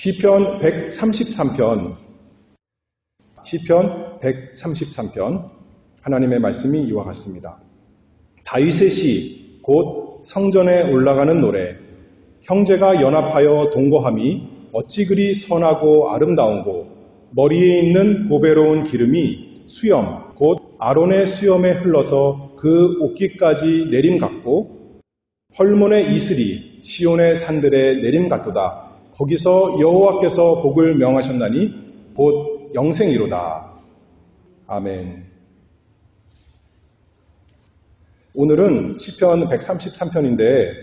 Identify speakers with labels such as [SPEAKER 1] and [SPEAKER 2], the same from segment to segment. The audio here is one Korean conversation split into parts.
[SPEAKER 1] 시편 133편, 시편 133편, 하나님의 말씀이 이와 같습니다. 다윗의 시, 곧 성전에 올라가는 노래, 형제가 연합하여 동거함이 어찌 그리 선하고 아름다운고, 머리에 있는 고배로운 기름이 수염, 곧 아론의 수염에 흘러서 그 옷깃까지 내림 같고, 헐몬의 이슬이 시온의 산들에 내림 같도다. 거기서 여호와께서 복을 명하셨나니 곧 영생이로다. 아멘. 오늘은 시편 133편인데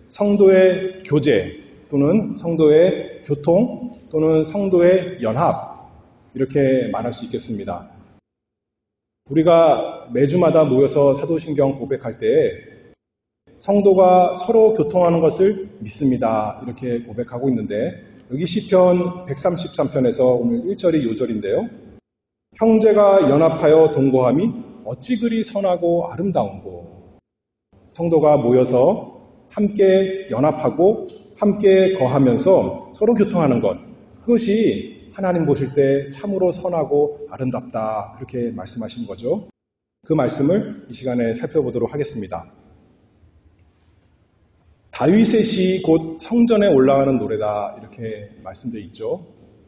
[SPEAKER 1] 성도의 교제 또는 성도의 교통 또는 성도의 연합, 이렇게 말할 수 있겠습니다. 우리가 매주마다 모여서 사도신경 고백할 때 성도가 서로 교통하는 것을 믿습니다, 이렇게 고백하고 있는데, 여기 시편 133편에서 오늘 1절이 요절인데요. 형제가 연합하여 동거함이 어찌 그리 선하고 아름다운고. 성도가 모여서 함께 연합하고 함께 거하면서 서로 교통하는 것, 그것이 하나님 보실 때 참으로 선하고 아름답다, 그렇게 말씀하신 거죠. 그 말씀을 이 시간에 살펴보도록 하겠습니다. 다윗의 시, 곧 성전에 올라가는 노래다, 이렇게 말씀되어 있죠.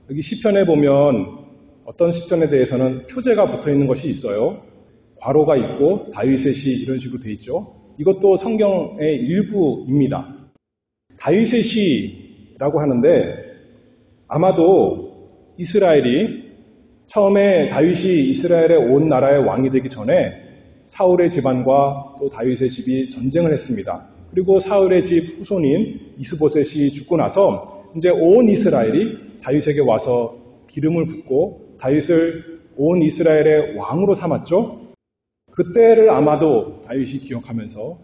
[SPEAKER 1] 여기 시편에 보면 어떤 시편에 대해서는 표제가 붙어 있는 것이 있어요. 괄호가 있고 다윗의 시, 이런 식으로 되어 있죠. 이것도 성경의 일부입니다. 다윗의 시라고 하는데 아마도 이스라엘이 처음에 다윗이 이스라엘의 온 나라의 왕이 되기 전에 사울의 집안과 또 다윗의 집이 전쟁을 했습니다. 그리고 사울의 집 후손인 이스보셋이 죽고 나서 이제 온 이스라엘이 다윗에게 와서 기름을 붓고 다윗을 온 이스라엘의 왕으로 삼았죠. 그때를 아마도 다윗이 기억하면서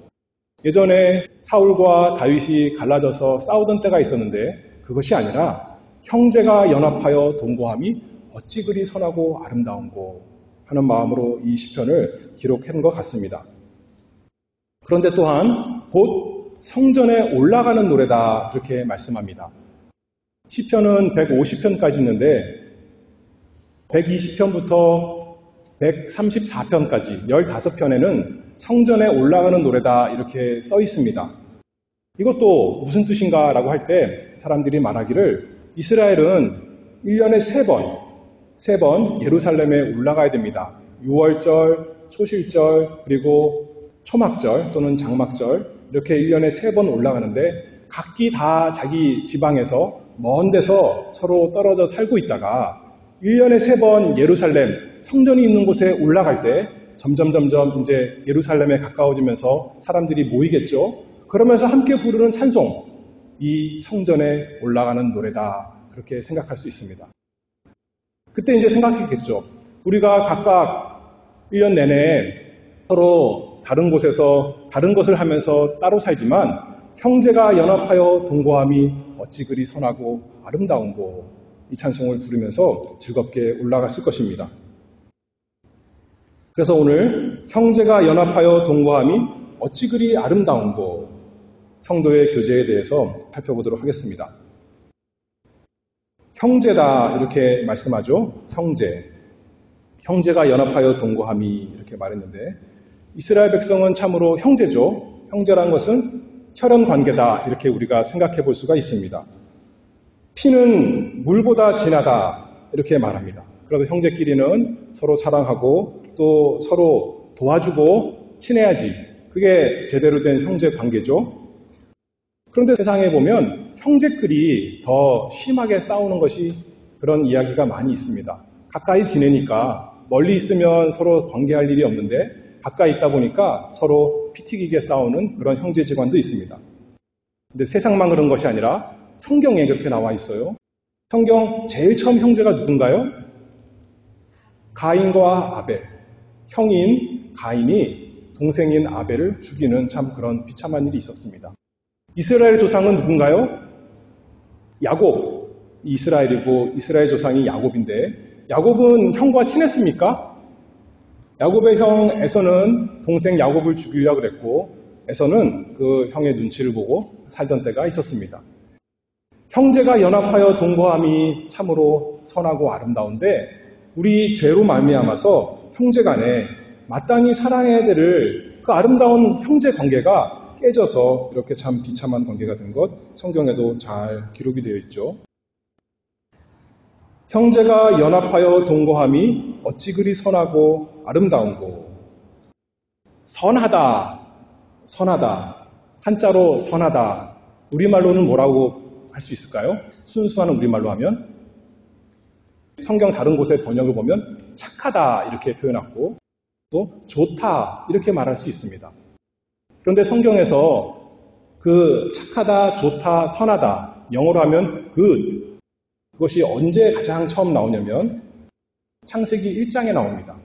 [SPEAKER 1] 예전에 사울과 다윗이 갈라져서 싸우던 때가 있었는데 그것이 아니라 형제가 연합하여 동거함이 어찌 그리 선하고 아름다운고 하는 마음으로 이 시편을 기록한 것 같습니다. 그런데 또한 곧 성전에 올라가는 노래다, 그렇게 말씀합니다. 시편은 150편까지 있는데 120편부터 134편까지 15편에는 성전에 올라가는 노래다, 이렇게 써 있습니다. 이것도 무슨 뜻인가 라고 할 때 사람들이 말하기를 이스라엘은 1년에 3번 예루살렘에 올라가야 됩니다. 6월절, 초실절, 그리고 초막절 또는 장막절, 이렇게 1년에 3번 올라가는데 각기 다 자기 지방에서 먼 데서 서로 떨어져 살고 있다가 1년에 3번 예루살렘 성전이 있는 곳에 올라갈 때 점점 이제 예루살렘에 가까워지면서 사람들이 모이겠죠. 그러면서 함께 부르는 찬송, 이 성전에 올라가는 노래다, 그렇게 생각할 수 있습니다. 그때 이제 생각했겠죠. 우리가 각각 1년 내내 서로 다른 곳에서 다른 것을 하면서 따로 살지만 형제가 연합하여 동거함이 어찌 그리 선하고 아름다운고, 이 찬송을 부르면서 즐겁게 올라갔을 것입니다. 그래서 오늘 형제가 연합하여 동거함이 어찌 그리 아름다운고, 성도의 교제에 대해서 살펴보도록 하겠습니다. 형제다, 이렇게 말씀하죠. 형제가 연합하여 동거함이, 이렇게 말했는데 이스라엘 백성은 참으로 형제죠. 형제란 것은 혈연 관계다, 이렇게 우리가 생각해 볼 수가 있습니다. 피는 물보다 진하다, 이렇게 말합니다. 그래서 형제끼리는 서로 사랑하고 또 서로 도와주고 친해야지, 그게 제대로 된 형제 관계죠. 그런데 세상에 보면 형제끼리 더 심하게 싸우는 것이, 그런 이야기가 많이 있습니다. 가까이 지내니까 멀리 있으면 서로 관계할 일이 없는데 가까이 있다 보니까 서로 피 튀기게 싸우는 그런 형제지간도 있습니다. 근데 세상만 그런 것이 아니라 성경에 그렇게 나와 있어요. 성경 제일 처음 형제가 누군가요? 가인과 아벨. 형인 가인이 동생인 아벨을 죽이는 참 그런 비참한 일이 있었습니다. 이스라엘 조상은 누군가요? 야곱. 이스라엘이고 이스라엘 조상이 야곱인데 야곱은 형과 친했습니까? 야곱의 형 에서는 동생 야곱을 죽이려고 그랬고 에서는 그 형의 눈치를 보고 살던 때가 있었습니다. 형제가 연합하여 동거함이 참으로 선하고 아름다운데 우리 죄로 말미암아서 형제 간에 마땅히 사랑해야 될 그 아름다운 형제 관계가 깨져서 이렇게 참 비참한 관계가 된 것 성경에도 잘 기록이 되어 있죠. 형제가 연합하여 동거함이 어찌 그리 선하고 아름다운고. 선하다, 선하다, 한자로 선하다. 우리말로는 뭐라고 할 수 있을까요? 순수한 우리말로 하면 성경 다른 곳의 번역을 보면 착하다 이렇게 표현하고 또 좋다 이렇게 말할 수 있습니다. 그런데 성경에서 그 착하다, 좋다, 선하다 영어로 하면 good 그것이 언제 가장 처음 나오냐면 창세기 1장에 나옵니다.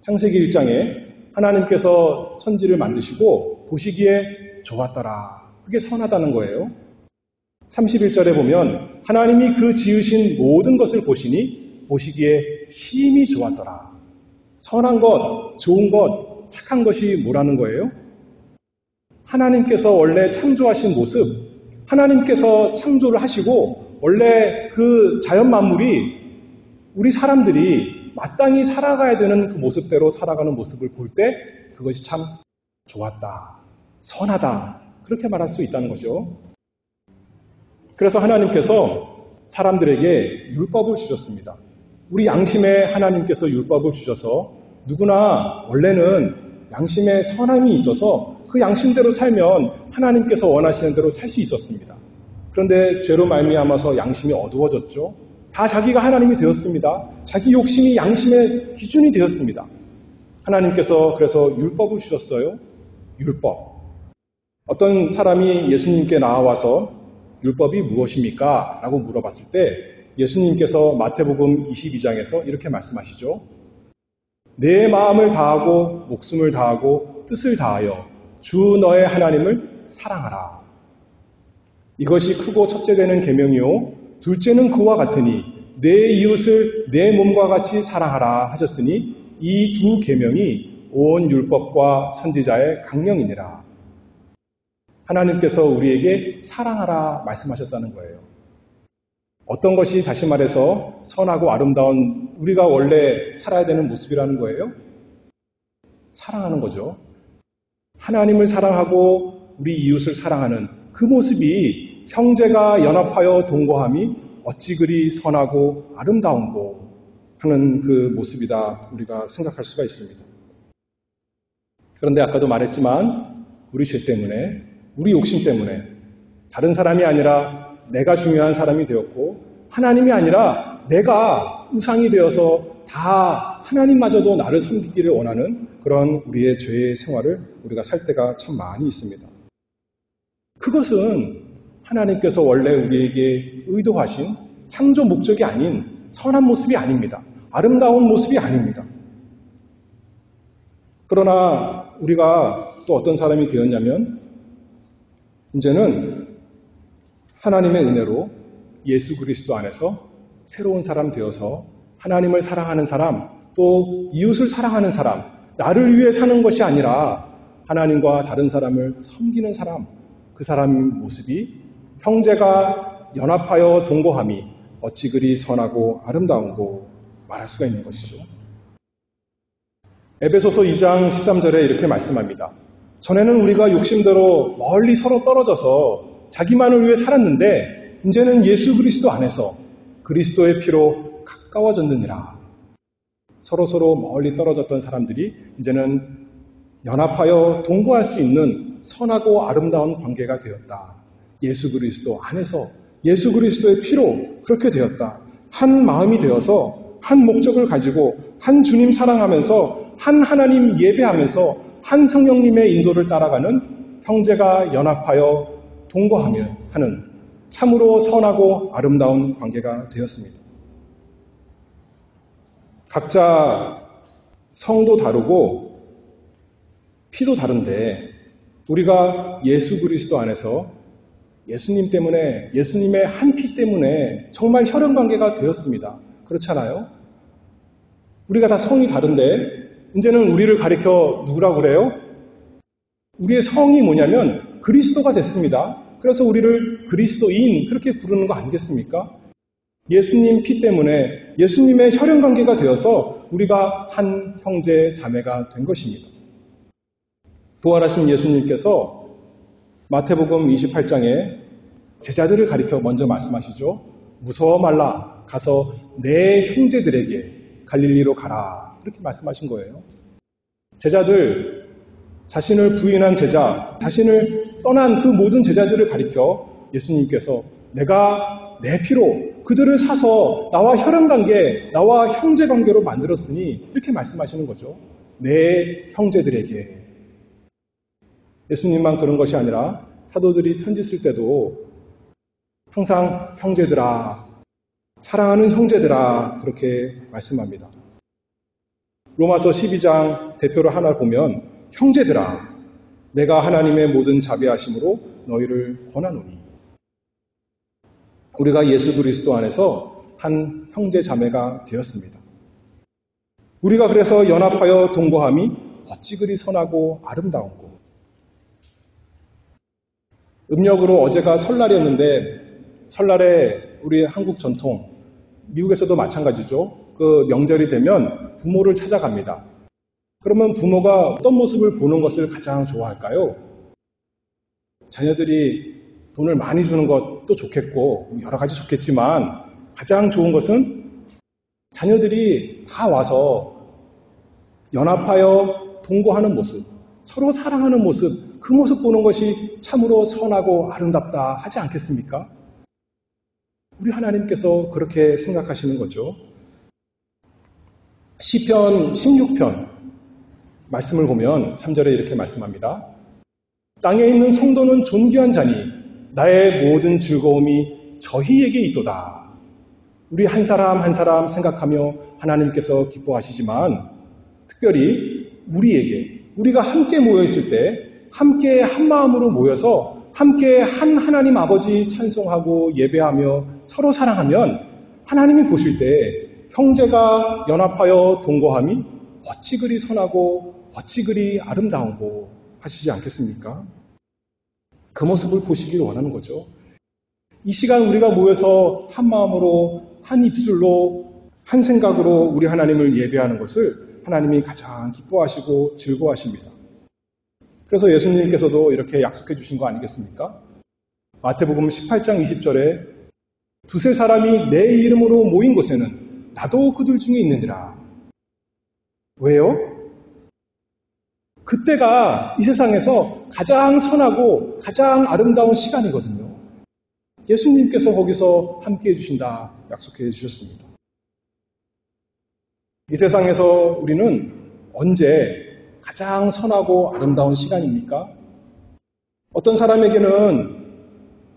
[SPEAKER 1] 창세기 1장에 하나님께서 천지를 만드시고 보시기에 좋았더라. 그게 선하다는 거예요. 31절에 보면 하나님이 그 지으신 모든 것을 보시니 보시기에 심히 좋았더라. 선한 것, 좋은 것, 착한 것이 뭐라는 거예요? 하나님께서 원래 창조하신 모습, 하나님께서 창조를 하시고 원래 그 자연 만물이 우리 사람들이 마땅히 살아가야 되는 그 모습대로 살아가는 모습을 볼 때 그것이 참 좋았다, 선하다 그렇게 말할 수 있다는 거죠. 그래서 하나님께서 사람들에게 율법을 주셨습니다. 우리 양심에 하나님께서 율법을 주셔서 누구나 원래는 양심에 선함이 있어서 그 양심대로 살면 하나님께서 원하시는 대로 살 수 있었습니다. 그런데 죄로 말미암아서 양심이 어두워졌죠. 다 자기가 하나님이 되었습니다. 자기 욕심이 양심의 기준이 되었습니다. 하나님께서 그래서 율법을 주셨어요. 율법. 어떤 사람이 예수님께 나와서 율법이 무엇입니까? 라고 물어봤을 때 예수님께서 마태복음 22장에서 이렇게 말씀하시죠. 내 마음을 다하고 목숨을 다하고 뜻을 다하여 주 너의 하나님을 사랑하라. 이것이 크고 첫째 되는 계명이요 둘째는 그와 같으니 내 이웃을 내 몸과 같이 사랑하라 하셨으니 이 두 계명이 온 율법과 선지자의 강령이니라. 하나님께서 우리에게 사랑하라 말씀하셨다는 거예요. 어떤 것이 다시 말해서 선하고 아름다운 우리가 원래 살아야 되는 모습이라는 거예요? 사랑하는 거죠. 하나님을 사랑하고 우리 이웃을 사랑하는 그 모습이 형제가 연합하여 동거함이 어찌 그리 선하고 아름다운고 하는 그 모습이다 우리가 생각할 수가 있습니다. 그런데 아까도 말했지만 우리 죄 때문에 우리 욕심 때문에 다른 사람이 아니라 내가 중요한 사람이 되었고 하나님이 아니라 내가 우상이 되어서 다 하나님마저도 나를 섬기기를 원하는 그런 우리의 죄의 생활을 우리가 살 때가 참 많이 있습니다. 그것은 하나님께서 원래 우리에게 의도하신 창조 목적이 아닌 선한 모습이 아닙니다. 아름다운 모습이 아닙니다. 그러나 우리가 또 어떤 사람이 되었냐면 이제는 하나님의 은혜로 예수 그리스도 안에서 새로운 사람 되어서 하나님을 사랑하는 사람, 또 이웃을 사랑하는 사람, 나를 위해 사는 것이 아니라 하나님과 다른 사람을 섬기는 사람, 그 사람 모습이 형제가 연합하여 동거함이 어찌 그리 선하고 아름다운고 말할 수가 있는 것이죠. 에베소서 2장 13절에 이렇게 말씀합니다. 전에는 우리가 욕심대로 멀리 서로 떨어져서 자기만을 위해 살았는데 이제는 예수 그리스도 안에서 그리스도의 피로 가까워졌느니라. 서로 멀리 떨어졌던 사람들이 이제는 연합하여 동거할 수 있는 선하고 아름다운 관계가 되었다. 예수 그리스도 안에서 예수 그리스도의 피로 그렇게 되었다. 한 마음이 되어서 한 목적을 가지고 한 주님 사랑하면서 한 하나님 예배하면서 한 성령님의 인도를 따라가는 형제가 연합하여 동거하며 하는 참으로 선하고 아름다운 관계가 되었습니다. 각자 성도 다르고 피도 다른데 우리가 예수 그리스도 안에서 예수님 때문에 예수님의 한 피 때문에 정말 혈연 관계가 되었습니다. 그렇잖아요? 우리가 다 성이 다른데 이제는 우리를 가리켜 누구라고 그래요? 우리의 성이 뭐냐면 그리스도가 됐습니다. 그래서 우리를 그리스도인 그렇게 부르는 거 아니겠습니까? 예수님 피 때문에 예수님의 혈연관계가 되어서 우리가 한 형제 자매가 된 것입니다. 부활하신 예수님께서 마태복음 28장에 제자들을 가리켜 먼저 말씀하시죠. 무서워 말라. 가서 내 형제들에게 갈릴리로 가라. 이렇게 말씀하신 거예요. 제자들, 자신을 부인한 제자, 자신을 떠난 그 모든 제자들을 가리켜 예수님께서 내가 내 피로 그들을 사서 나와 혈연관계, 나와 형제관계로 만들었으니 이렇게 말씀하시는 거죠. 내 형제들에게. 예수님만 그런 것이 아니라 사도들이 편지 쓸 때도 항상 형제들아, 사랑하는 형제들아 그렇게 말씀합니다. 로마서 12장 대표로 하나 보면 형제들아, 내가 하나님의 모든 자비하심으로 너희를 권하노니. 우리가 예수 그리스도 안에서 한 형제 자매가 되었습니다. 우리가 그래서 연합하여 동거함이 어찌 그리 선하고 아름다운고. 음력으로 어제가 설날이었는데 설날에 우리 한국 전통, 미국에서도 마찬가지죠. 그 명절이 되면 부모를 찾아갑니다. 그러면 부모가 어떤 모습을 보는 것을 가장 좋아할까요? 자녀들이 돈을 많이 주는 것도 좋겠고 여러 가지 좋겠지만 가장 좋은 것은 자녀들이 다 와서 연합하여 동거하는 모습, 서로 사랑하는 모습, 그 모습 보는 것이 참으로 선하고 아름답다 하지 않겠습니까? 우리 하나님께서 그렇게 생각하시는 거죠. 시편 16편 말씀을 보면 3절에 이렇게 말씀합니다. 땅에 있는 성도는 존귀한 자니 나의 모든 즐거움이 저희에게 있도다. 우리 한 사람 한 사람 생각하며 하나님께서 기뻐하시지만 특별히 우리에게, 우리가 함께 모여있을 때 함께 한 마음으로 모여서 함께 한 하나님 아버지 찬송하고 예배하며 서로 사랑하면 하나님이 보실 때 형제가 연합하여 동거함이 어찌 그리 선하고 어찌 그리 아름다운고 하시지 않겠습니까? 그 모습을 보시길 원하는 거죠. 이 시간 우리가 모여서 한 마음으로 한 입술로 한 생각으로 우리 하나님을 예배하는 것을 하나님이 가장 기뻐하시고 즐거워하십니다. 그래서 예수님께서도 이렇게 약속해 주신 거 아니겠습니까? 마태복음 18장 20절에 두세 사람이 내 이름으로 모인 곳에는 나도 그들 중에 있느니라. 왜요? 그때가 이 세상에서 가장 선하고 가장 아름다운 시간이거든요. 예수님께서 거기서 함께 해주신다 약속해 주셨습니다. 이 세상에서 우리는 언제 가장 선하고 아름다운 시간입니까? 어떤 사람에게는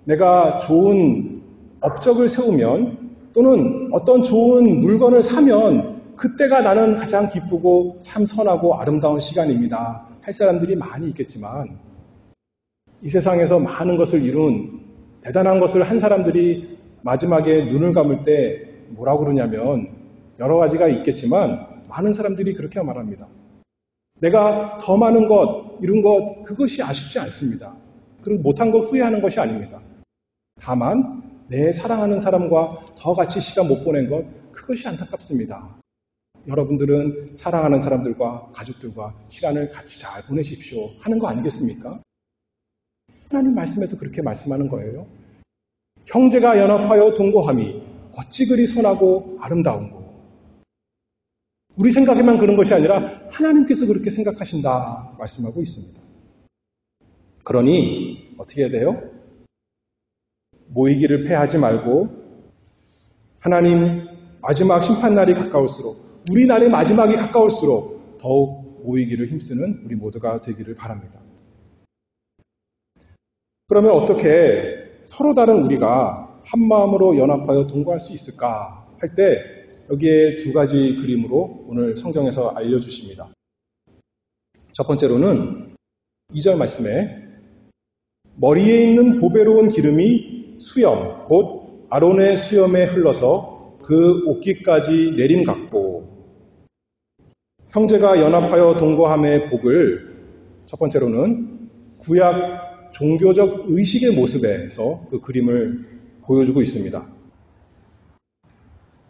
[SPEAKER 1] 내가 좋은 업적을 세우면 또는 어떤 좋은 물건을 사면 그때가 나는 가장 기쁘고 참 선하고 아름다운 시간입니다. 할 사람들이 많이 있겠지만 이 세상에서 많은 것을 이룬 대단한 것을 한 사람들이 마지막에 눈을 감을 때 뭐라고 그러냐면 여러 가지가 있겠지만 많은 사람들이 그렇게 말합니다. 내가 더 많은 것, 이룬 것, 그것이 아쉽지 않습니다. 그리고 못한 것 후회하는 것이 아닙니다. 다만 내 사랑하는 사람과 더 같이 시간 못 보낸 것, 그것이 안타깝습니다. 여러분들은 사랑하는 사람들과 가족들과 시간을 같이 잘 보내십시오 하는 거 아니겠습니까? 하나님 말씀에서 그렇게 말씀하는 거예요. 형제가 연합하여 동거함이 어찌 그리 선하고 아름다운고. 우리 생각에만 그런 것이 아니라 하나님께서 그렇게 생각하신다 말씀하고 있습니다. 그러니 어떻게 해야 돼요? 모이기를 패하지 말고 하나님 마지막 심판날이 가까울수록 우리 날의 마지막이 가까울수록 더욱 모이기를 힘쓰는 우리 모두가 되기를 바랍니다. 그러면 어떻게 서로 다른 우리가 한 마음으로 연합하여 동거할 수 있을까 할 때 여기에 두 가지 그림으로 오늘 성경에서 알려주십니다. 첫 번째로는 2절 말씀에 머리에 있는 보배로운 기름이 수염, 곧 아론의 수염에 흘러서 그 옷깃까지 내림 같고 형제가 연합하여 동거함의 복을 첫 번째로는 구약 종교적 의식의 모습에서 그 그림을 보여주고 있습니다.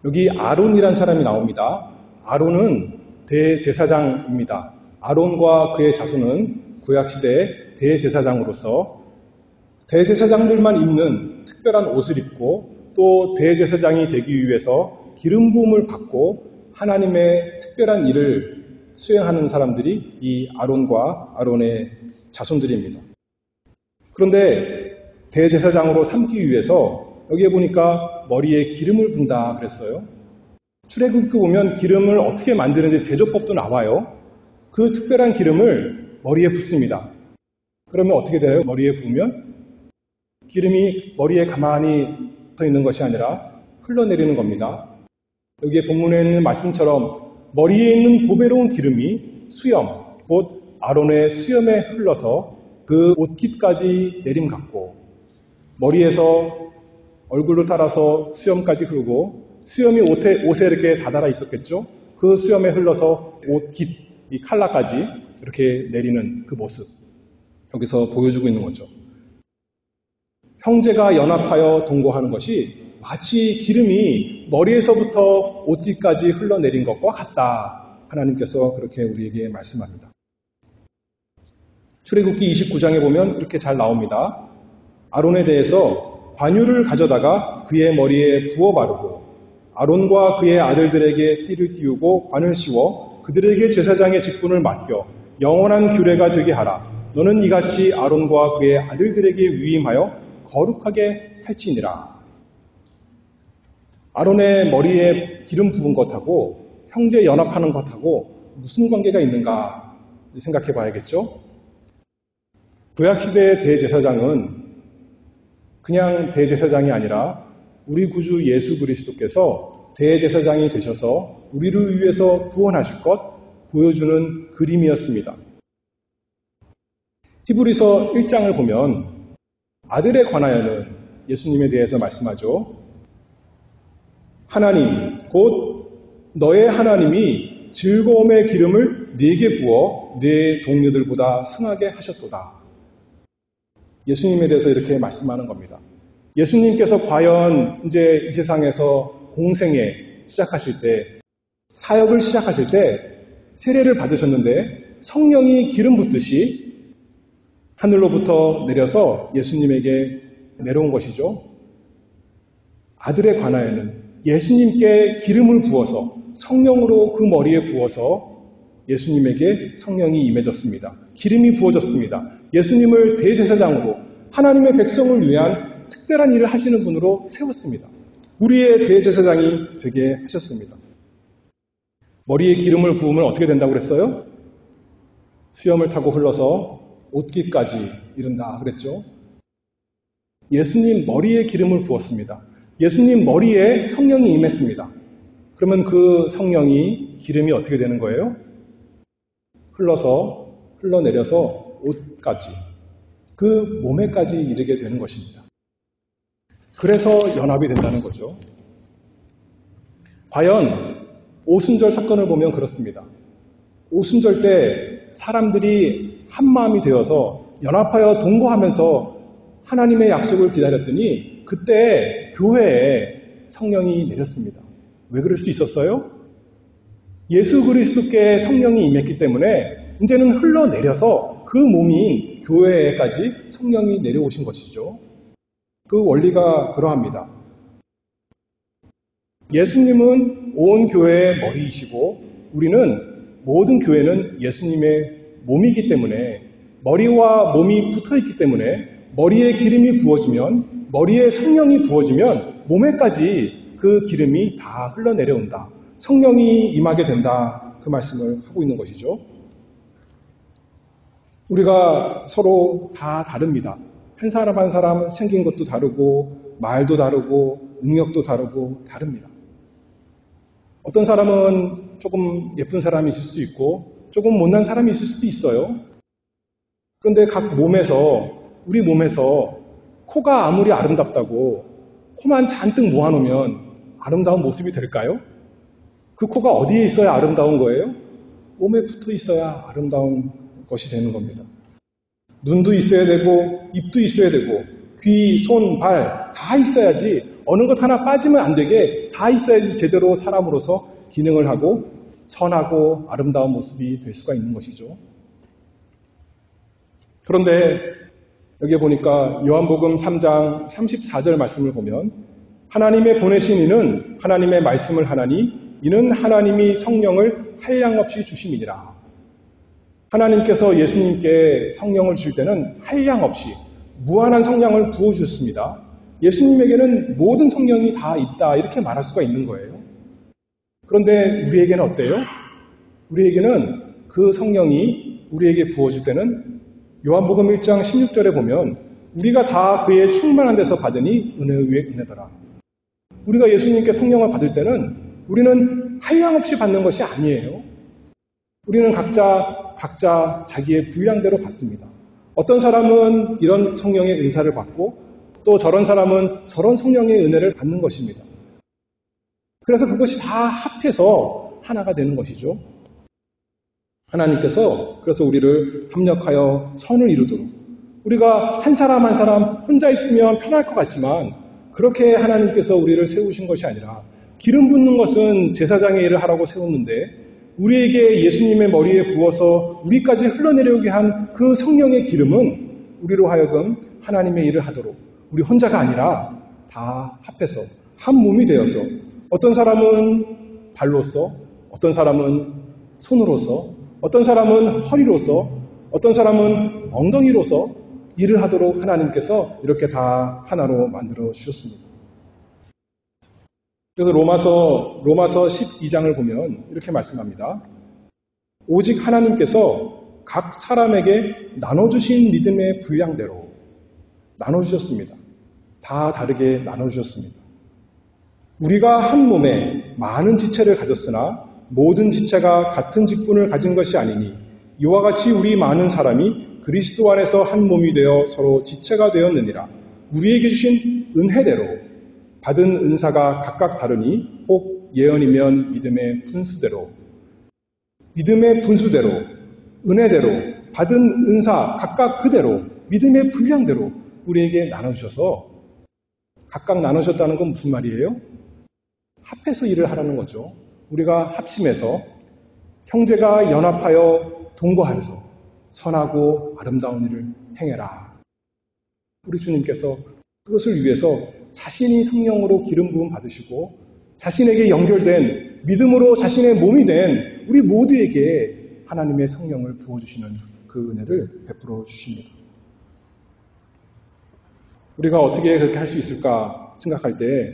[SPEAKER 1] 여기 아론이란 사람이 나옵니다. 아론은 대제사장입니다. 아론과 그의 자손은 구약시대의 대제사장으로서 대제사장들만 입는 특별한 옷을 입고 또 대제사장이 되기 위해서 기름 부음을 받고 하나님의 특별한 일을 수행하는 사람들이 이 아론과 아론의 자손들입니다. 그런데 대제사장으로 삼기 위해서 여기에 보니까 머리에 기름을 붓다 그랬어요. 출애굽기 보면 기름을 어떻게 만드는지 제조법도 나와요. 그 특별한 기름을 머리에 붓습니다. 그러면 어떻게 돼요? 머리에 부으면 기름이 머리에 가만히 붙어 있는 것이 아니라 흘러내리는 겁니다. 여기에 본문에 있는 말씀처럼 머리에 있는 보배로운 기름이 수염, 곧 아론의 수염에 흘러서 그 옷깃까지 내림같고 머리에서 얼굴로 따라서 수염까지 흐르고 수염이 옷에 이렇게 다달아 있었겠죠. 그 수염에 흘러서 옷깃, 이 칼라까지 이렇게 내리는 그 모습 여기서 보여주고 있는 거죠. 형제가 연합하여 동거하는 것이 마치 기름이 머리에서부터 옷뒤까지 흘러내린 것과 같다. 하나님께서 그렇게 우리에게 말씀합니다. 출애굽기 29장에 보면 이렇게 잘 나옵니다. 아론에 대해서 관유를 가져다가 그의 머리에 부어 바르고 아론과 그의 아들들에게 띠를 띄우고 관을 씌워 그들에게 제사장의 직분을 맡겨 영원한 규례가 되게 하라. 너는 이같이 아론과 그의 아들들에게 위임하여 거룩하게 할지니라. 아론의 머리에 기름 부은 것하고 형제 연합하는 것하고 무슨 관계가 있는가 생각해 봐야겠죠. 구약시대의 대제사장은 그냥 대제사장이 아니라 우리 구주 예수 그리스도께서 대제사장이 되셔서 우리를 위해서 구원하실 것 보여주는 그림이었습니다. 히브리서 1장을 보면 아들에 관하여는 예수님에 대해서 말씀하죠. 하나님, 곧 너의 하나님이 즐거움의 기름을 네게 부어 네 동료들보다 승하게 하셨도다. 예수님에 대해서 이렇게 말씀하는 겁니다. 예수님께서 과연 이제 이 세상에서 공생애 시작하실 때, 사역을 시작하실 때 세례를 받으셨는데 성령이 기름 붓듯이 하늘로부터 내려서 예수님에게 내려온 것이죠. 아들에 관하여는 예수님께 기름을 부어서 성령으로 그 머리에 부어서 예수님에게 성령이 임해졌습니다. 기름이 부어졌습니다. 예수님을 대제사장으로 하나님의 백성을 위한 특별한 일을 하시는 분으로 세웠습니다. 우리의 대제사장이 되게 하셨습니다. 머리에 기름을 부으면 어떻게 된다고 그랬어요? 수염을 타고 흘러서 옷깃까지 이른다 그랬죠. 예수님 머리에 기름을 부었습니다. 예수님 머리에 성령이 임했습니다. 그러면 그 성령이 기름이 어떻게 되는 거예요? 흘러내려서 옷까지, 그 몸에까지 이르게 되는 것입니다. 그래서 연합이 된다는 거죠. 과연 오순절 사건을 보면 그렇습니다. 오순절 때 사람들이 한 마음이 되어서 연합하여 동거하면서 하나님의 약속을 기다렸더니 그때 교회에 성령이 내렸습니다. 왜 그럴 수 있었어요? 예수 그리스도께 성령이 임했기 때문에 이제는 흘러내려서 그 몸인 교회에까지 성령이 내려오신 것이죠. 그 원리가 그러합니다. 예수님은 온 교회의 머리이시고 우리는 모든 교회는 예수님의 몸이기 때문에 머리와 몸이 붙어있기 때문에 머리에 기름이 부어지면 머리에 성령이 부어지면 몸에까지 그 기름이 다 흘러내려온다. 성령이 임하게 된다. 그 말씀을 하고 있는 것이죠. 우리가 서로 다 다릅니다. 한 사람 한 사람 생긴 것도 다르고 말도 다르고 능력도 다르고 다릅니다. 어떤 사람은 조금 예쁜 사람이 있을 수 있고 조금 못난 사람이 있을 수도 있어요. 그런데 우리 몸에서 코가 아무리 아름답다고 코만 잔뜩 모아놓으면 아름다운 모습이 될까요? 그 코가 어디에 있어야 아름다운 거예요? 몸에 붙어 있어야 아름다운 것이 되는 겁니다. 눈도 있어야 되고 입도 있어야 되고 귀, 손, 발 다 있어야지 어느 것 하나 빠지면 안 되게 다 있어야지 제대로 사람으로서 기능을 하고 선하고 아름다운 모습이 될 수가 있는 것이죠. 그런데 여기 보니까 요한복음 3장 34절 말씀을 보면 하나님의 보내신 이는 하나님의 말씀을 하나니 이는 하나님이 성령을 한량없이 주심이니라. 하나님께서 예수님께 성령을 주실 때는 한량없이 무한한 성령을 부어주셨습니다. 예수님에게는 모든 성령이 다 있다 이렇게 말할 수가 있는 거예요. 그런데 우리에게는 어때요? 우리에게는 그 성령이 우리에게 부어질 때는 요한복음 1장 16절에 보면 우리가 다 그의 충만한 데서 받으니 은혜 위에 은혜더라. 우리가 예수님께 성령을 받을 때는 우리는 한량없이 받는 것이 아니에요. 우리는 각자 자기의 분량대로 받습니다. 어떤 사람은 이런 성령의 은사를 받고 또 저런 사람은 저런 성령의 은혜를 받는 것입니다. 그래서 그것이 다 합해서 하나가 되는 것이죠. 하나님께서 그래서 우리를 합력하여 선을 이루도록 우리가 한 사람 한 사람 혼자 있으면 편할 것 같지만 그렇게 하나님께서 우리를 세우신 것이 아니라 기름 붓는 것은 제사장의 일을 하라고 세웠는데 우리에게 예수님의 머리에 부어서 우리까지 흘러내려오게 한 그 성령의 기름은 우리로 하여금 하나님의 일을 하도록 우리 혼자가 아니라 다 합해서 한 몸이 되어서 어떤 사람은 발로서 어떤 사람은 손으로서 어떤 사람은 허리로서 어떤 사람은 엉덩이로서 일을 하도록 하나님께서 이렇게 다 하나로 만들어 주셨습니다. 그래서 로마서 12장을 보면 이렇게 말씀합니다. 오직 하나님께서 각 사람에게 나눠주신 믿음의 분량대로 나눠주셨습니다. 다 다르게 나눠주셨습니다. 우리가 한 몸에 많은 지체를 가졌으나 모든 지체가 같은 직분을 가진 것이 아니니 이와 같이 우리 많은 사람이 그리스도 안에서 한 몸이 되어 서로 지체가 되었느니라. 우리에게 주신 은혜대로 받은 은사가 각각 다르니 혹 예언이면 믿음의 분수대로 은혜대로 받은 은사 각각 그대로 믿음의 분량대로 우리에게 나눠주셔서 각각 나누셨다는 건 무슨 말이에요? 합해서 일을 하라는 거죠. 우리가 합심해서 형제가 연합하여 동거하여서 선하고 아름다운 일을 행해라. 우리 주님께서 그것을 위해서 자신이 성령으로 기름 부음 받으시고 자신에게 연결된 믿음으로 자신의 몸이 된 우리 모두에게 하나님의 성령을 부어주시는 그 은혜를 베풀어 주십니다. 우리가 어떻게 그렇게 할 수 있을까 생각할 때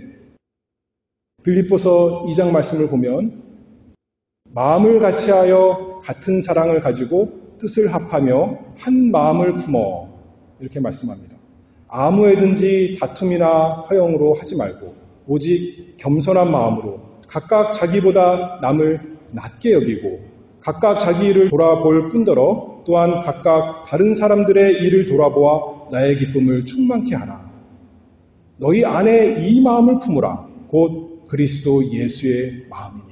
[SPEAKER 1] 빌립보서 2장 말씀을 보면 마음을 같이하여 같은 사랑을 가지고 뜻을 합하며 한 마음을 품어 이렇게 말씀합니다. 아무에든지 다툼이나 허영으로 하지 말고 오직 겸손한 마음으로 각각 자기보다 남을 낮게 여기고 각각 자기 일을 돌아볼 뿐더러 또한 각각 다른 사람들의 일을 돌아보아 나의 기쁨을 충만케 하라. 너희 안에 이 마음을 품으라. 곧 그리스도 예수의 마음이니.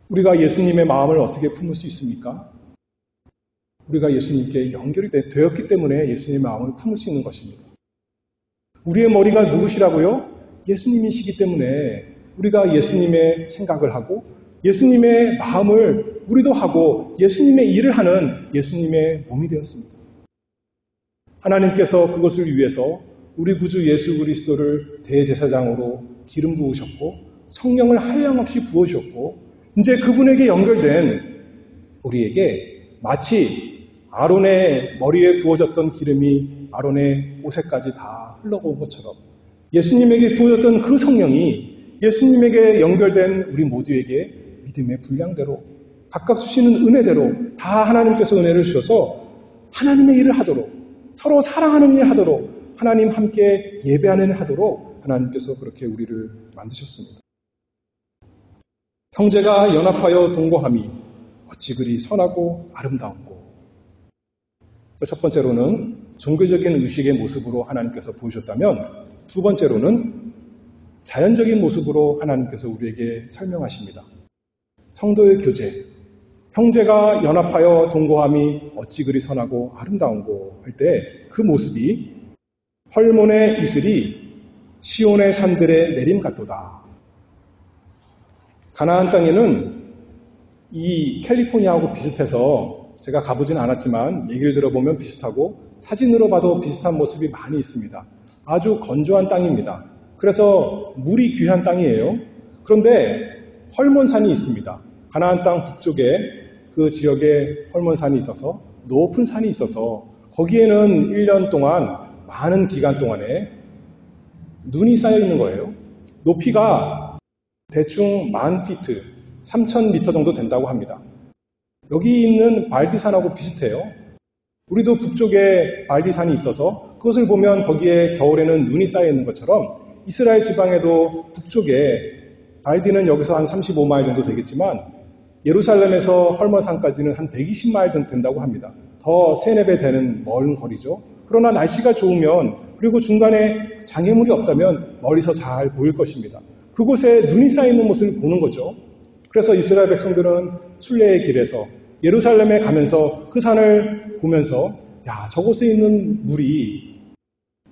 [SPEAKER 1] 우리가 예수님의 마음을 어떻게 품을 수 있습니까? 우리가 예수님께 연결이 되었기 때문에 예수님의 마음을 품을 수 있는 것입니다. 우리의 머리가 누구시라고요? 예수님이시기 때문에 우리가 예수님의 생각을 하고 예수님의 마음을 우리도 하고 예수님의 일을 하는 예수님의 몸이 되었습니다. 하나님께서 그것을 위해서 우리 구주 예수 그리스도를 대제사장으로 기름 부으셨고 성령을 한량없이 부어주셨고 이제 그분에게 연결된 우리에게 마치 아론의 머리에 부어졌던 기름이 아론의 옷에까지 다 흘러온 것처럼 예수님에게 부어졌던 그 성령이 예수님에게 연결된 우리 모두에게 믿음의 분량대로 각각 주시는 은혜대로 다 하나님께서 은혜를 주셔서 하나님의 일을 하도록 서로 사랑하는 일을 하도록 하나님 함께 예배하는 일을 하도록 하나님께서 그렇게 우리를 만드셨습니다. 형제가 연합하여 동거함이 어찌 그리 선하고 아름다운고. 첫 번째로는 종교적인 의식의 모습으로 하나님께서 보여주셨다면 두 번째로는 자연적인 모습으로 하나님께서 우리에게 설명하십니다. 성도의 교제, 형제가 연합하여 동거함이 어찌 그리 선하고 아름다운고 할 때 그 모습이 헐몬의 이슬이 시온의 산들에 내림 같도다. 가나안 땅에는 이 캘리포니아하고 비슷해서 제가 가보진 않았지만 얘기를 들어보면 비슷하고 사진으로 봐도 비슷한 모습이 많이 있습니다. 아주 건조한 땅입니다. 그래서 물이 귀한 땅이에요. 그런데 헐몬산이 있습니다. 가나안 땅 북쪽에 그 지역에 헐몬산이 있어서 높은 산이 있어서 거기에는 1년 동안 많은 기간 동안에 눈이 쌓여 있는 거예요. 높이가 대충 10,000피트, 3,000m 정도 된다고 합니다. 여기 있는 발디산하고 비슷해요. 우리도 북쪽에 발디산이 있어서 그것을 보면 거기에 겨울에는 눈이 쌓여 있는 것처럼 이스라엘 지방에도 북쪽에 발디는 여기서 한 35마일 정도 되겠지만 예루살렘에서 헐몬산까지는 한 120마일 정도 된다고 합니다. 더 3-4배 되는 먼 거리죠. 그러나 날씨가 좋으면 그리고 중간에 장애물이 없다면 멀리서 잘 보일 것입니다. 그곳에 눈이 쌓여있는 모습을 보는 거죠. 그래서 이스라엘 백성들은 순례의 길에서 예루살렘에 가면서 그 산을 보면서 야, 저곳에 있는 물이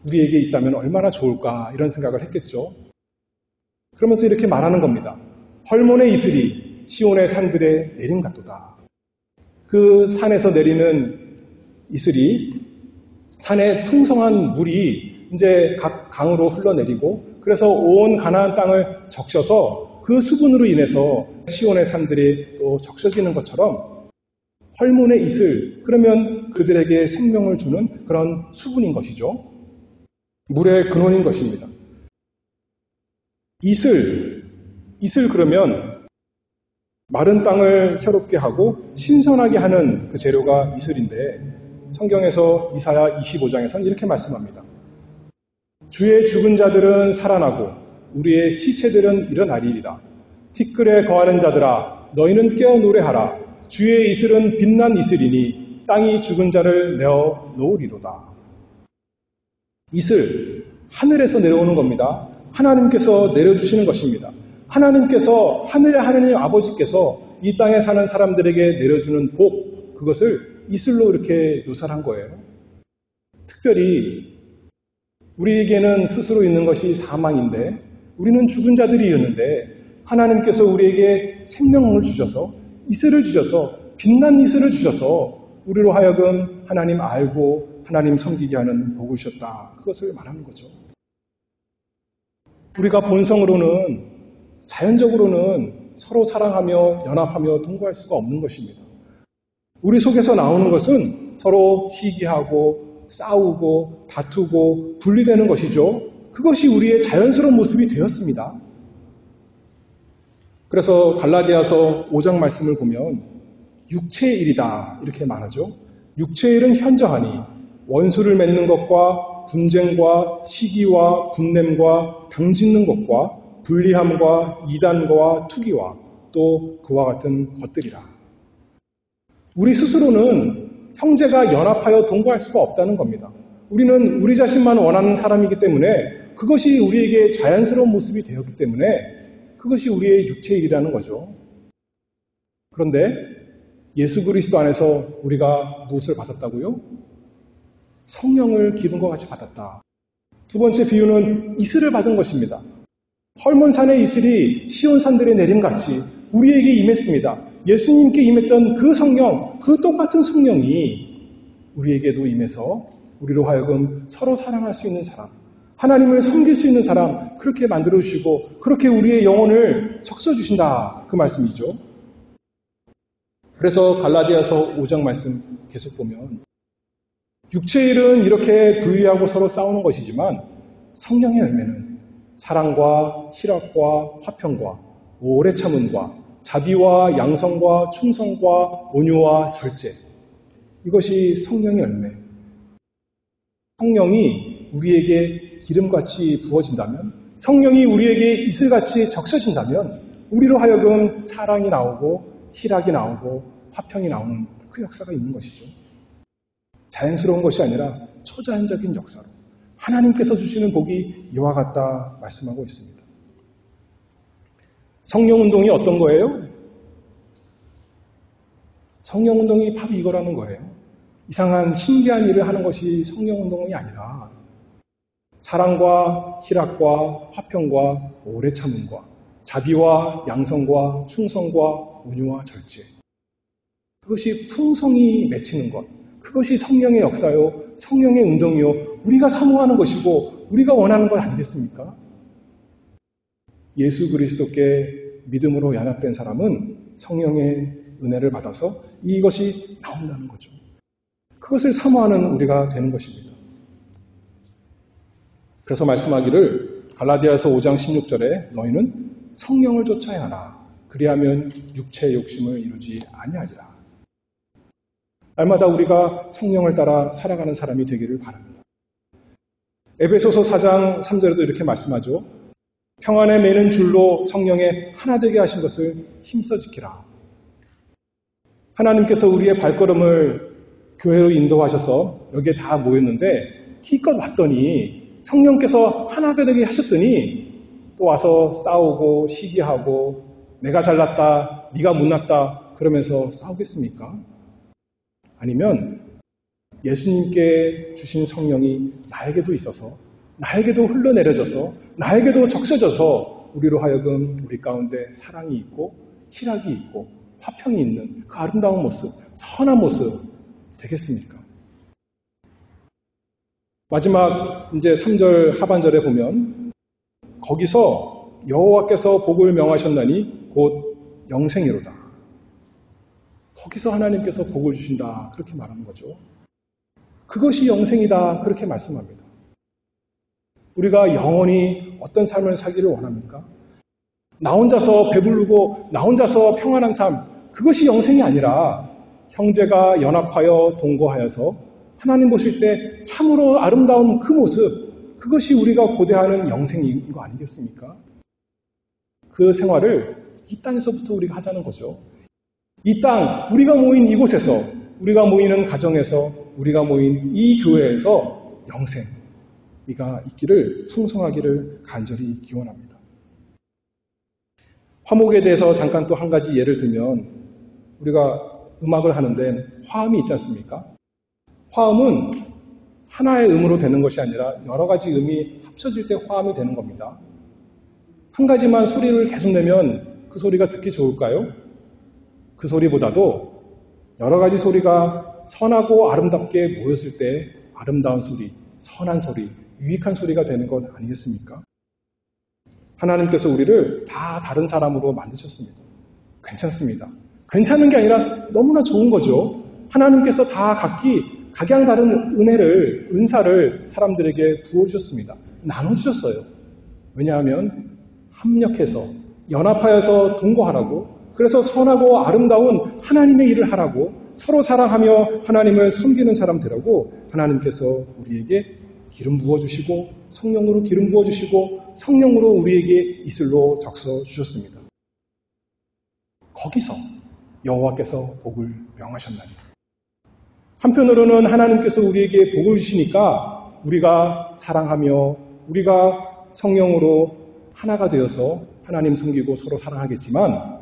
[SPEAKER 1] 우리에게 있다면 얼마나 좋을까 이런 생각을 했겠죠. 그러면서 이렇게 말하는 겁니다. 헐몬의 이슬이 시온의 산들에 내림 같도다. 그 산에서 내리는 이슬이 산에 풍성한 물이 이제 각 강으로 흘러내리고 그래서 온 가나안 땅을 적셔서 그 수분으로 인해서 시온의 산들이 또 적셔지는 것처럼 헐몬의 이슬, 그러면 그들에게 생명을 주는 그런 수분인 것이죠. 물의 근원인 것입니다. 이슬 그러면 마른 땅을 새롭게 하고 신선하게 하는 그 재료가 이슬인데 성경에서 이사야 25장에서는 이렇게 말씀합니다. 주의 죽은 자들은 살아나고 우리의 시체들은 일어나리이다. 티끌에 거하는 자들아 너희는 깨어 노래하라. 주의 이슬은 빛난 이슬이니 땅이 죽은 자를 내어 놓으리로다. 이슬, 하늘에서 내려오는 겁니다. 하나님께서 내려주시는 것입니다. 하나님께서 하늘의 하나님 아버지께서 이 땅에 사는 사람들에게 내려주는 복, 그것을 이슬로 이렇게 묘사한 거예요. 특별히 우리에게는 스스로 있는 것이 사망인데 우리는 죽은 자들이었는데 하나님께서 우리에게 생명을 주셔서 이슬을 주셔서 빛난 이슬을 주셔서 우리로 하여금 하나님 알고 하나님 섬기게 하는 복을 주셨다. 그것을 말하는 거죠. 우리가 본성으로는 자연적으로는 서로 사랑하며 연합하며 동거할 수가 없는 것입니다. 우리 속에서 나오는 것은 서로 시기하고 싸우고 다투고 분리되는 것이죠. 그것이 우리의 자연스러운 모습이 되었습니다. 그래서 갈라디아서 5장 말씀을 보면 육체의 일이다 이렇게 말하죠. 육체의 일은 현저하니 원수를 맺는 것과 분쟁과 시기와 분냄과 당짓는 것과 불리함과 이단과 투기와 또 그와 같은 것들이라. 우리 스스로는 형제가 연합하여 동거할 수가 없다는 겁니다. 우리는 우리 자신만 원하는 사람이기 때문에 그것이 우리에게 자연스러운 모습이 되었기 때문에 그것이 우리의 육체의 일이라는 거죠. 그런데 예수 그리스도 안에서 우리가 무엇을 받았다고요? 성령을 기름과 같이 받았다. 두 번째 비유는 이슬을 받은 것입니다. 헐몬산의 이슬이 시온산들의 내림같이 우리에게 임했습니다. 예수님께 임했던 그 성령, 그 똑같은 성령이 우리에게도 임해서 우리로 하여금 서로 사랑할 수 있는 사람, 하나님을 섬길 수 있는 사람 그렇게 만들어주시고 그렇게 우리의 영혼을 적셔주신다 그 말씀이죠. 그래서 갈라디아서 5장 말씀 계속 보면 육체의 일은 이렇게 분리하고 서로 싸우는 것이지만 성령의 열매는 사랑과 희락과 화평과 오래 참음과 자비와 양성과 충성과 온유와 절제, 이것이 성령의 열매. 성령이 우리에게 기름같이 부어진다면, 성령이 우리에게 이슬같이 적셔진다면 우리로 하여금 사랑이 나오고 희락이 나오고 화평이 나오는 그 역사가 있는 것이죠. 자연스러운 것이 아니라 초자연적인 역사로 하나님께서 주시는 복이 이와 같다 말씀하고 있습니다. 성령운동이 어떤 거예요? 성령운동이 바로 이거라는 거예요. 이상한 신기한 일을 하는 것이 성령운동이 아니라 사랑과 희락과 화평과 오래 참음과 자비와 양성과 충성과 온유와 절제. 그것이 풍성히 맺히는 것. 그것이 성령의 역사요, 성령의 운동이요, 우리가 사모하는 것이고 우리가 원하는 것 아니겠습니까? 예수 그리스도께 믿음으로 연합된 사람은 성령의 은혜를 받아서 이것이 나온다는 거죠. 그것을 사모하는 우리가 되는 것입니다. 그래서 말씀하기를 갈라디아서 5장 16절에 너희는 성령을 쫓아야 하나 그리하면 육체의 욕심을 이루지 아니하리라. 날마다 우리가 성령을 따라 살아가는 사람이 되기를 바랍니다. 에베소서 4장 3절에도 이렇게 말씀하죠. 평안에 매는 줄로 성령에 하나 되게 하신 것을 힘써 지키라. 하나님께서 우리의 발걸음을 교회로 인도하셔서 여기에 다 모였는데 기껏 왔더니 성령께서 하나가 되게 하셨더니 또 와서 싸우고 시기하고 내가 잘났다, 네가 못났다 그러면서 싸우겠습니까? 아니면 예수님께 주신 성령이 나에게도 있어서 나에게도 흘러내려져서 나에게도 적셔져서 우리로 하여금 우리 가운데 사랑이 있고 희락이 있고 화평이 있는 그 아름다운 모습, 선한 모습 되겠습니까? 마지막 이제 3절 하반절에 보면 거기서 여호와께서 복을 명하셨나니 곧 영생이로다. 거기서 하나님께서 복을 주신다 그렇게 말하는 거죠. 그것이 영생이다 그렇게 말씀합니다. 우리가 영원히 어떤 삶을 살기를 원합니까? 나 혼자서 배부르고 나 혼자서 평안한 삶 그것이 영생이 아니라 형제가 연합하여 동거하여서 하나님 보실 때 참으로 아름다운 그 모습 그것이 우리가 고대하는 영생인 거 아니겠습니까? 그 생활을 이 땅에서부터 우리가 하자는 거죠. 이 땅, 우리가 모인 이곳에서, 우리가 모이는 가정에서, 우리가 모인 이 교회에서 영생이가 있기를, 풍성하기를 간절히 기원합니다. 화목에 대해서 잠깐 또 한 가지 예를 들면, 우리가 음악을 하는데 화음이 있지 않습니까? 화음은 하나의 음으로 되는 것이 아니라 여러 가지 음이 합쳐질 때 화음이 되는 겁니다. 한 가지만 소리를 계속 내면 그 소리가 듣기 좋을까요? 그 소리보다도 여러 가지 소리가 선하고 아름답게 모였을 때 아름다운 소리, 선한 소리, 유익한 소리가 되는 것 아니겠습니까? 하나님께서 우리를 다 다른 사람으로 만드셨습니다. 괜찮습니다. 괜찮은 게 아니라 너무나 좋은 거죠. 하나님께서 다 각양 다른 은혜를, 은사를 사람들에게 부어주셨습니다. 나눠주셨어요. 왜냐하면 합력해서, 연합하여서 동거하라고, 그래서 선하고 아름다운 하나님의 일을 하라고, 서로 사랑하며 하나님을 섬기는 사람 되라고 하나님께서 우리에게 기름 부어주시고, 성령으로 기름 부어주시고, 성령으로 우리에게 이슬로 적셔 주셨습니다. 거기서 여호와께서 복을 명하셨나니. 한편으로는 하나님께서 우리에게 복을 주시니까 우리가 사랑하며 우리가 성령으로 하나가 되어서 하나님 섬기고 서로 사랑하겠지만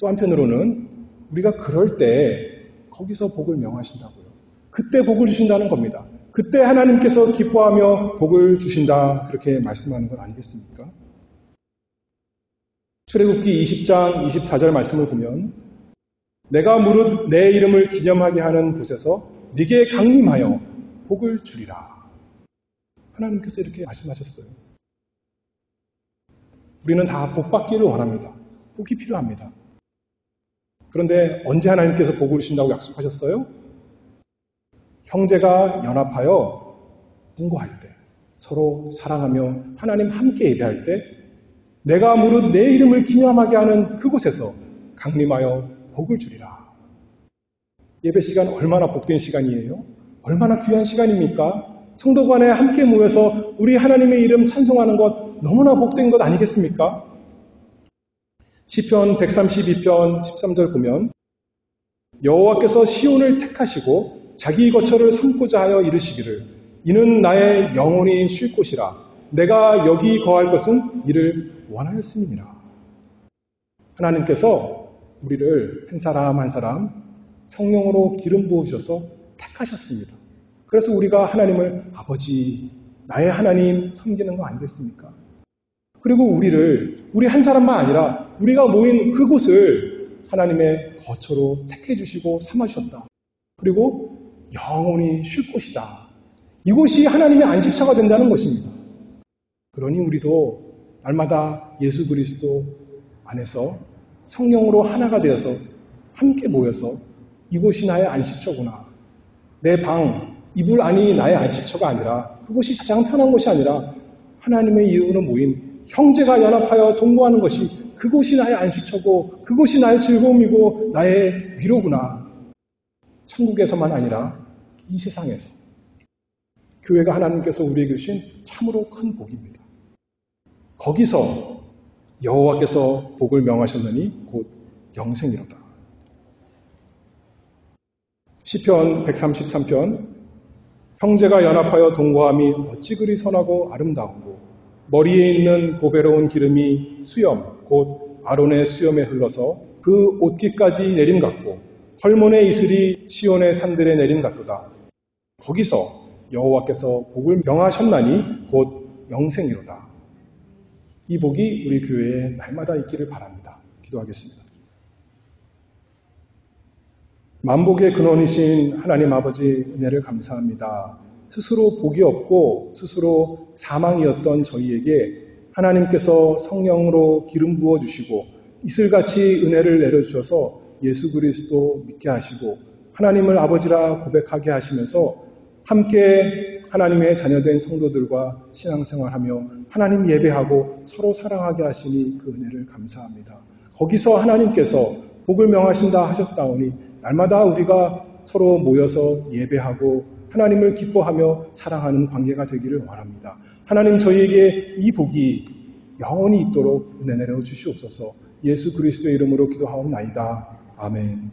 [SPEAKER 1] 또 한편으로는 우리가 그럴 때 거기서 복을 명하신다고요. 그때 복을 주신다는 겁니다. 그때 하나님께서 기뻐하며 복을 주신다 그렇게 말씀하는 건 아니겠습니까? 출애굽기 20장 24절 말씀을 보면 내가 무릇 내 이름을 기념하게 하는 곳에서 네게 강림하여 복을 주리라. 하나님께서 이렇게 말씀하셨어요. 우리는 다 복 받기를 원합니다. 복이 필요합니다. 그런데 언제 하나님께서 복을 주신다고 약속하셨어요? 형제가 연합하여 동거할 때, 서로 사랑하며 하나님 함께 예배할 때 내가 무릇 내 이름을 기념하게 하는 그곳에서 강림하여 복을 주리라. 예배 시간 얼마나 복된 시간이에요? 얼마나 귀한 시간입니까? 성도간에 함께 모여서 우리 하나님의 이름 찬송하는 것 너무나 복된 것 아니겠습니까? 시편 132편 13절 보면 여호와께서 시온을 택하시고 자기 거처를 삼고자 하여 이르시기를 이는 나의 영혼이 쉴 곳이라 내가 여기 거할 것은 이를 원하였음이니라. 하나님께서 우리를 한 사람 한 사람 성령으로 기름 부으셔서 택하셨습니다. 그래서 우리가 하나님을 아버지, 나의 하나님 섬기는 거 아니겠습니까? 그리고 우리 한 사람만 아니라 우리가 모인 그곳을 하나님의 거처로 택해 주시고 삼아 주셨다. 그리고 영원히 쉴 곳이다. 이곳이 하나님의 안식처가 된다는 것입니다. 그러니 우리도 날마다 예수 그리스도 안에서 성령으로 하나가 되어서 함께 모여서 이곳이 나의 안식처구나. 내 방, 이불 안이 나의 안식처가 아니라 그곳이 가장 편한 곳이 아니라 하나님의 이름으로 모인 형제가 연합하여 동거하는 것이 그곳이 나의 안식처고 그곳이 나의 즐거움이고 나의 위로구나. 천국에서만 아니라 이 세상에서 교회가 하나님께서 우리에게 주신 참으로 큰 복입니다. 거기서 여호와께서 복을 명하셨느니 곧 영생이로다. 시편 133편 형제가 연합하여 동거함이 어찌 그리 선하고 아름다우고 머리에 있는 고배로운 기름이 수염 곧 아론의 수염에 흘러서 그 옷깃까지 내림 같고 헐몬의 이슬이 시온의 산들에 내림 같도다. 거기서 여호와께서 복을 명하셨나니 곧 영생이로다. 이 복이 우리 교회에 날마다 있기를 바랍니다. 기도하겠습니다. 만복의 근원이신 하나님 아버지 은혜를 감사합니다. 스스로 복이 없고 스스로 사망이었던 저희에게 하나님께서 성령으로 기름 부어주시고 이슬같이 은혜를 내려주셔서 예수 그리스도 믿게 하시고 하나님을 아버지라 고백하게 하시면서 함께 하나님의 자녀된 성도들과 신앙생활하며 하나님 예배하고 서로 사랑하게 하시니 그 은혜를 감사합니다. 거기서 하나님께서 복을 명하신다 하셨사오니 날마다 우리가 서로 모여서 예배하고 하나님을 기뻐하며 사랑하는 관계가 되기를 원합니다. 하나님 저희에게 이 복이 영원히 있도록 은혜 내려 주시옵소서. 예수 그리스도의 이름으로 기도하옵나이다. 아멘.